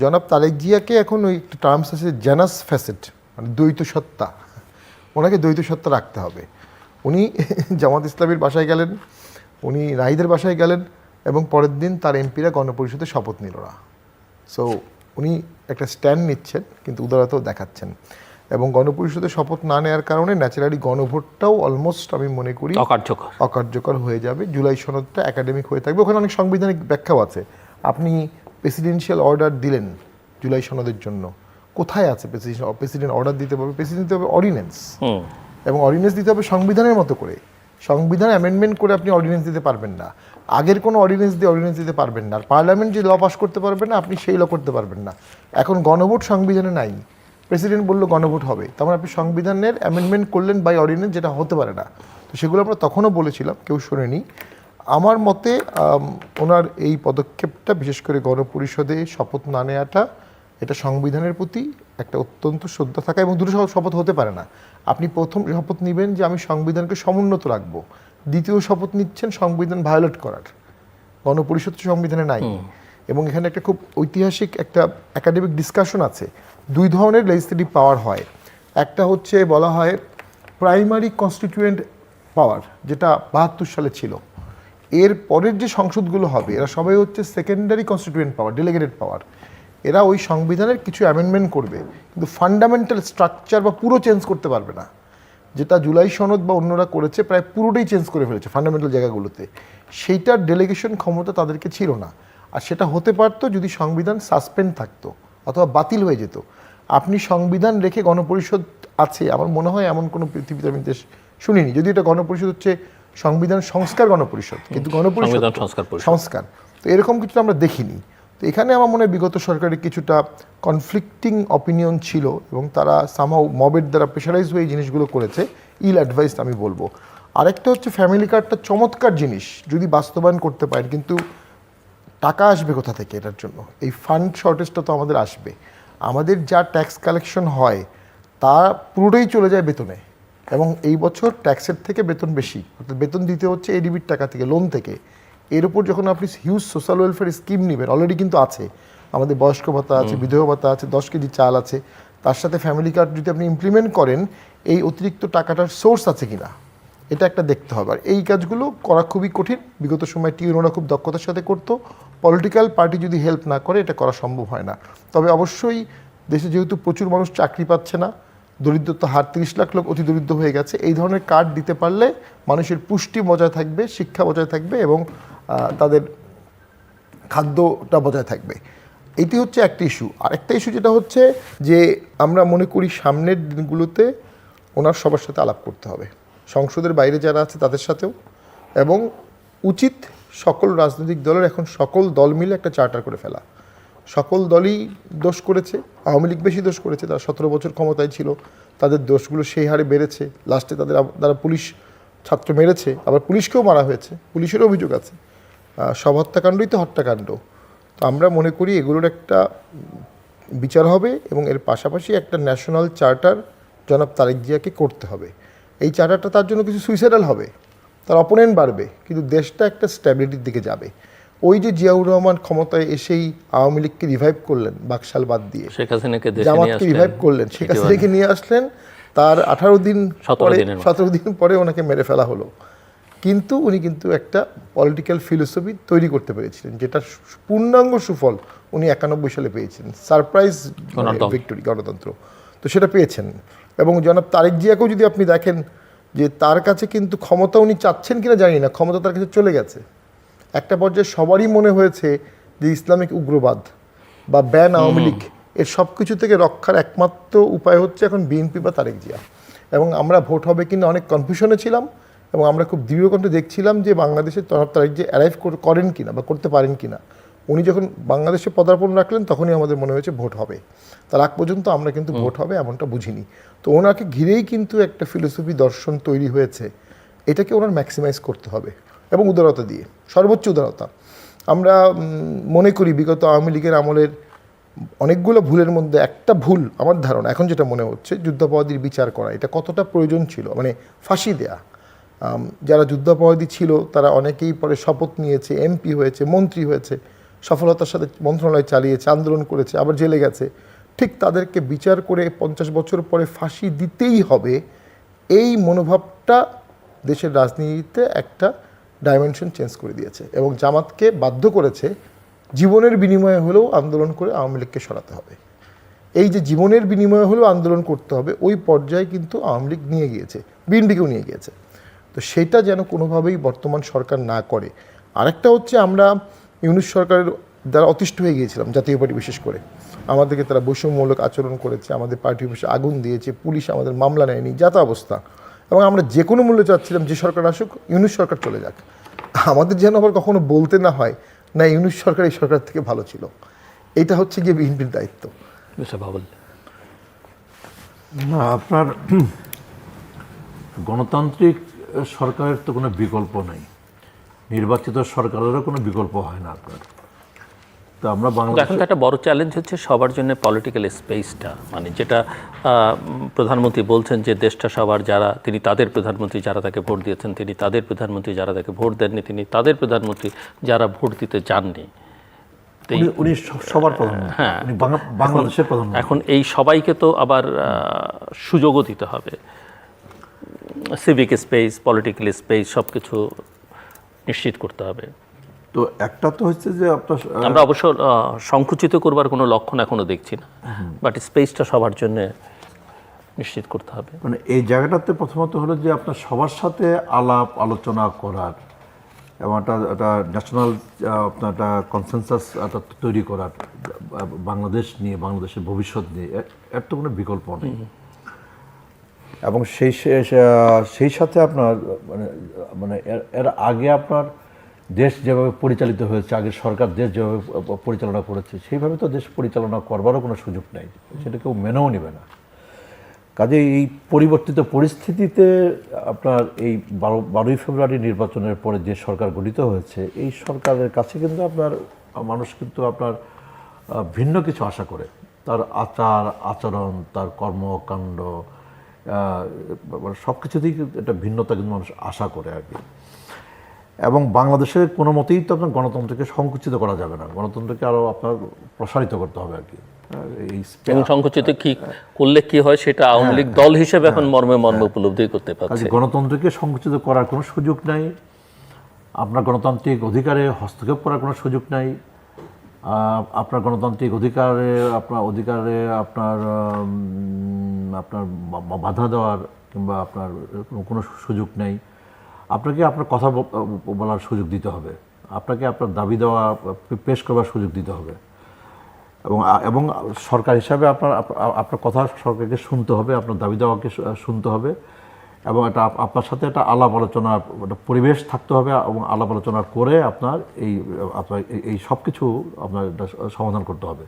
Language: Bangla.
জনাব তারেক জিয়াকে এখন ওই একটা টার্মস আছে জেনাস ফ্যাসেট, মানে দ্বৈত সত্তা, ওনাকে দ্বৈত সত্তা রাখতে হবে। উনি জামাত ইসলামীর বাসায় গেলেন, উনি নাহিদের বাসায় গেলেন, এবং পরের দিন তার এমপিরা গণপরিষদে শপথ নিল না। সো উনি একটা স্ট্যান্ড নিচ্ছেন কিন্তু উদারতাও দেখাচ্ছেন, এবং গণপরিষদে শপথ না নেওয়ার কারণে ন্যাচারালি গণভোটটাও অলমোস্ট আমি মনে করি অকার্যকর হয়ে যাবে। জুলাই সনদটা একাডেমিক হয়ে থাকবে, ওখানে অনেক সাংবিধানিক ব্যাখ্যাও আছে। আপনি প্রেসিডেন্সিয়াল অর্ডার দিলেন জুলাই সনদের জন্য, কোথায় আছে প্রেসিডেন্ট অর্ডার দিতে পারবে? প্রেসিডেন্ট দিতে হবে অর্ডিন্যান্স, এবং অর্ডিন্যান্স দিতে হবে সংবিধানের মতো করে। সংবিধান অ্যামেন্ডমেন্ট করে আপনি অর্ডিন্যান্স দিতে পারবেন না, আগের কোনো অর্ডিন্যান্স দিয়ে অর্ডিন্যান্স দিতে পারবেন না। আর পার্লামেন্ট যে ল পাস করতে পারবে না, আপনি সেই ল করতে পারবেন না। এখন গণভোট সংবিধানে নাই, প্রেসিডেন্ট বললো গণভোট হবে, তারপর আপনি সংবিধানের অ্যামেন্ডমেন্ট করলেন বাই অর্ডিন্যান্স, যেটা হতে পারে না। তো সেগুলো আমরা তখনও বলেছিলাম, কেউ শোনেনি। আমার মতে ওনার এই পদক্ষেপটা, বিশেষ করে গণপরিষদে শপথ না নেওয়াটা, এটা সংবিধানের প্রতি একটা অত্যন্ত শ্রদ্ধা থাকা, এবং দুটো শপথ হতে পারে না। আপনি প্রথম শপথ নেবেন যে আমি সংবিধানকে সমুন্নত রাখবো, দ্বিতীয় শপথ নিচ্ছেন সংবিধান ভায়োলেট করার। গণপরিষদ সংবিধানে নাই, এবং এখানে একটা খুব ঐতিহাসিক একটা একাডেমিক ডিসকাশন আছে। দুই ধরনের লেজিসলেটিভ পাওয়ার হয়, একটা হচ্ছে বলা হয় প্রাইমারি কনস্টিটিউয়েন্ট পাওয়ার, যেটা ৭২ সালে ছিল। এর পরের যে সংসদগুলো হবে এরা সবাই হচ্ছে সেকেন্ডারি কনস্টিটিউয়েন্ট পাওয়ার, ডেলিগেটেড পাওয়ার। এরা ওই সংবিধানের কিছু অ্যামেন্ডমেন্ট করবে, কিন্তু ফান্ডামেন্টাল স্ট্রাকচার বা পুরো চেঞ্জ করতে পারবে না। যেটা জুলাই সনদ বা অন্যরা করেছে, প্রায় পুরোটাই চেঞ্জ করে ফেলেছে ফান্ডামেন্টাল জায়গাগুলোতে। সেইটার ডেলিগেশন ক্ষমতা তাদেরকে ছিল না। আর সেটা হতে পারতো যদি সংবিধান সাসপেন্ড থাকতো অথবা বাতিল হয়ে যেত। আপনি সংবিধান রেখে গণপরিষদ আছে, আমার মনে হয় এমন কোনো পৃথিবীতে আমি দেশ শুনিনি। যদি এটা গণপরিষদ হচ্ছে সংবিধান সংস্কার গণপরিষদ, কিন্তু গণপরিষদ সংস্কার, তো এরকম কিছু আমরা দেখিনি। তো এখানে আমার মনে হয় বিগত সরকারের কিছুটা কনফ্লিক্টিং অপিনিয়ন ছিল, এবং তারা সামহাও মবের দ্বারা প্রেশারাইজ হয়ে এই জিনিসগুলো করেছে, ইল অ্যাডভাইসড আমি বলবো। আরেকটা হচ্ছে ফ্যামিলি কার্ডটা চমৎকার জিনিস যদি বাস্তবায়ন করতে পারেন, কিন্তু টাকা আসবে কোথা থেকে এটার জন্য? এই ফান্ড শর্টেজটা তো আমাদের আসবে। আমাদের যা ট্যাক্স কালেকশন হয় তা পুরোটাই চলে যায় বেতনে, এবং এই বছর ট্যাক্সের থেকে বেতন বেশি, অর্থাৎ বেতন দিতে হচ্ছে এডিবির টাকা থেকে, লোন থেকে। এর উপর যখন আপনি হিউজ সোশ্যাল ওয়েলফেয়ার স্কিম নেবেন, অলরেডি কিন্তু আছে, আমাদের বয়স্ক ভাতা আছে, বিধবা ভাতা আছে, 10 কেজি চাল আছে, তার সাথে ফ্যামিলি কার্ড যদি আপনি ইমপ্লিমেন্ট করেন, এই অতিরিক্ত টাকাটার সোর্স আছে কিনা এটা একটা দেখতে হবে। আর এই কাজগুলো করা খুবই কঠিন। বিগত সময় টিউনোরা খুব দক্ষতার সাথে করতো, পলিটিক্যাল পার্টি যদি হেল্প না করে এটা করা সম্ভব হয় না। তবে অবশ্যই দেশে যেহেতু প্রচুর মানুষ চাকরি পাচ্ছে না, দরিদ্রতা হার 30 লাখ লোক অতি দরিদ্র হয়ে গেছে, এই ধরনের কার্ড দিতে পারলে মানুষের পুষ্টি বজায় থাকবে, শিক্ষা বজায় থাকবে, এবং তাদের খাদ্যটা বজায় থাকবে। এটি হচ্ছে একটা ইস্যু। আরেকটা ইস্যু যেটা হচ্ছে যে আমরা মনে করি সামনের দিনগুলোতে ওনার সবার সাথে আলাপ করতে হবে, সংসদের বাইরে যারা আছে তাদের সাথেও, এবং উচিত সকল রাজনৈতিক দলের এখন সকল দল মিলে একটা চার্টার করে ফেলা। সকল দলই দোষ করেছে, আওয়ামী লীগ বেশি দোষ করেছে, তারা 17 বছর ক্ষমতায় ছিল, তাদের দোষগুলো সেই হারে বেড়েছে। লাস্টে তারা পুলিশ ছাত্র মেরেছে, আবার পুলিশকেও মারা হয়েছে, পুলিশেরও অভিযোগ আছে। সব হত্যাকাণ্ডই তো হত্যাকাণ্ড। তো আমরা মনে করি এগুলোর একটা বিচার হবে, এবং এর পাশাপাশি একটা ন্যাশনাল চার্টার জনাব তারেক জিয়াকে করতে হবে। এই চার্টারটা তার জন্য কিছু সুইসাইডাল হবে, তার অপোনেন্ট বাড়বে, কিন্তু দেশটা একটা স্ট্যাবিলিটির দিকে যাবে। ওই যে জিয়াউর রহমান ক্ষমতায় এসেই আওয়ামী লীগকে রিভাইভ করলেন বাকশাল বাদ দিয়ে, জামাতকে রিভাইভ করলেন, শেখ হাসিনাকে নিয়ে আসলেন, তার 17 দিন পরে ওনাকে মেরে ফেলা হলো। কিন্তু উনি কিন্তু একটা পলিটিক্যাল ফিলোসফি তৈরি করতে পেরেছিলেন, যেটা পূর্ণাঙ্গ সুফল উনি 91 সালে পেয়েছেন, সারপ্রাইজ ভিক্টোরি, গণতন্ত্র। তো সেটা পেয়েছেন। এবং জনাব তারেক জিয়াকেও যদি আপনি দেখেন যে তার কাছে কিন্তু ক্ষমতা উনি চাচ্ছেন কিনা জানি না, ক্ষমতা তার কাছে চলে গেছে। একটা পর্যায়ে সবারই মনে হয়েছে যে ইসলামিক উগ্রবাদ বা ব্যান আওয়ামী লীগ, এর সব কিছু থেকে রক্ষার একমাত্র উপায় হচ্ছে এখন বিএনপি বা তারেক জিয়া। এবং আমরা ভোট হবে কিনা অনেক কনফিউশনে ছিলাম, এবং আমরা খুব দৃঢ়কণ্ঠে দেখছিলাম যে বাংলাদেশের তারেক জিয়া অ্যারাইভ করেন কিনা বা করতে পারেন কিনা। উনি যখন বাংলাদেশে পদার্পণ রাখলেন তখনই আমাদের মনে হয়েছে ভোট হবে। তার আগ পর্যন্ত আমরা কিন্তু ভোট হবে এমনটা বুঝিনি। তো ওনাকে ঘিরেই কিন্তু একটা ফিলোসফি দর্শন তৈরি হয়েছে, এটাকে ওনার ম্যাক্সিমাইজ করতে হবে, এবং উদারতা দিয়ে, সর্বোচ্চ উদারতা। আমরা মনে করি বিগত আওয়ামী লীগের আমলের অনেকগুলো ভুলের মধ্যে একটা ভুল আমার ধারণা এখন যেটা মনে হচ্ছে, যুদ্ধাপরাধীর বিচার করা, এটা কতটা প্রয়োজন ছিল, মানে ফাঁসি দেয়া। যারা যুদ্ধাপরাধী ছিল তারা অনেকেই পরে শপথ নিয়েছে, এমপি হয়েছে, মন্ত্রী হয়েছে, সফলতার সাথে মন্ত্রণালয় চালিয়েছে, আন্দোলন করেছে, আবার জেলে গেছে, ঠিক তাদেরকে বিচার করে 50 বছর পরে ফাঁসি দিতেই হবে, এই মনোভাবটা দেশের রাজনীতিতে একটা ডাইমেনশন চেঞ্জ করে দিয়েছে এবং জামাতকে বাধ্য করেছে জীবনের বিনিময়ে হলেও আন্দোলন করে আওয়ামী লীগকে সরাতে হবে। এই যে জীবনের বিনিময়ে হলেও আন্দোলন করতে হবে, ওই পর্যায়ে কিন্তু আওয়ামী লীগ নিয়ে গিয়েছে, বিএনপিকেও নিয়ে গিয়েছে। তো সেটা যেন কোনোভাবেই বর্তমান সরকার না করে। আরেকটা হচ্ছে, আমরা ইউনূস সরকারের দ্বারা অতিষ্ঠ হয়ে গিয়েছিলাম, জাতীয় পার্টি বিশেষ করে। আমাদেরকে তারা বৈষম্যমূলক আচরণ করেছে, আমাদের পার্টি অফিসে আগুন দিয়েছে, পুলিশ আমাদের মামলা নেয়নি, যা তা অবস্থা। এবং আমরা যে কোনো মূল্যে চাচ্ছিলাম যে সরকার আসুক, ইউনূস সরকার চলে যাক। আমাদের যেন আবার কখনো বলতে না হয় না ইউনূস সরকার এই সরকার থেকে ভালো ছিল। এটা হচ্ছে গিয়ে বিএনপির দায়িত্ব। না, আপনার গণতান্ত্রিক সরকারের তো কোনো বিকল্প নাই, নির্বাচিত সরকারেরও কোনো বিকল্প হয় না আপনার। তো আমরা বাংলাদেশ এখন তো একটা বড় চ্যালেঞ্জ হচ্ছে সবার জন্য পলিটিক্যাল স্পেসটা, মানে যেটা প্রধানমন্ত্রী বলছেন যে দেশটা সবার, যারা তিনি তাদের প্রধানমন্ত্রী যারা তাকে ভোট দিয়েছেন, তিনি তাদের প্রধানমন্ত্রী যারা তাকে ভোট দেননি, তিনি তাদের প্রধানমন্ত্রী যারা ভোট দিতে চাননি। উনি সবার প্রধানমন্ত্রী, হ্যাঁ, উনি বাংলাদেশের প্রধানমন্ত্রী। এখন এই সবাইকে তো আবার সুযোগও দিতে হবে, সিভিক স্পেস, পলিটিক্যাল স্পেস সব কিছু নিশ্চিত করতে হবে। তো একটা তো হচ্ছে যে আপনার আমরা অবশ্য সংকুচিত করবার কোনো লক্ষণ এখনো দেখছি না, বাট স্পেসটা সবার জন্য নিশ্চিত করতে হবে। মানে এই জায়গাটাতে প্রথমত হলো যে আপনার সবার সাথে আলাপ আলোচনা করার এবং একটা ন্যাশনাল আপনার একটা কনসেনসাস একটা তৈরি করার, বাংলাদেশ নিয়ে, বাংলাদেশের ভবিষ্যৎ নিয়ে, এর তো কোনো বিকল্প নেই। এবং সেই সাথে আপনার মানে এর আগে আপনার দেশ যেভাবে পরিচালিত হয়েছে, আগের সরকার দেশ যেভাবে পরিচালনা করেছে, সেইভাবে তো দেশ পরিচালনা করবারও কোনো সুযোগ নেই, সেটা কেউ মেনেও নেবে না। কাজে এই পরিবর্তিত পরিস্থিতিতে আপনার এই 12ই ফেব্রুয়ারি নির্বাচনের পরে যে সরকার গঠিত হয়েছে, এই সরকারের কাছে কিন্তু আপনার মানুষ কিন্তু আপনার ভিন্ন কিছু আশা করে। তার আচার আচরণ, তার কর্মকাণ্ড, সব কিছুতেই একটা ভিন্নতা কিন্তু মানুষ আশা করে আর কি। এবং বাংলাদেশের কোনো মতেই তো আপনার গণতন্ত্রকে সংকুচিত করা যাবে না, গণতন্ত্রকে আরও আপনার প্রসারিত করতে হবে আর কি। এবং সংকুচিত কি করলে কি হয় সেটা আওয়ামী লীগ দল হিসেবে এখন মর্মে উপলব্ধি করতে পারছে। গণতন্ত্রকে সংকুচিত করার কোনো সুযোগ নাই, আপনার গণতান্ত্রিক অধিকারে হস্তক্ষেপ করার কোনো সুযোগ নাই, আপনার গণতান্ত্রিক অধিকারে আপনার বাধা দেওয়ার কিংবা আপনার কোনো সুযোগ নেই। আপনাকে আপনার কথা বলার সুযোগ দিতে হবে, আপনাকে আপনার দাবি দেওয়া পেশ করবার সুযোগ দিতে হবে, এবং সরকার হিসাবে আপনার কথা সরকারকে শুনতে হবে, আপনার দাবি দেওয়াকে শুনতে হবে, এবং এটা আপনার সাথে একটা আলাপ আলোচনা, একটা পরিবেশ থাকতে হবে, এবং আলাপ আলোচনা করে আপনার এই সব কিছু আপনার সমাধান করতে হবে।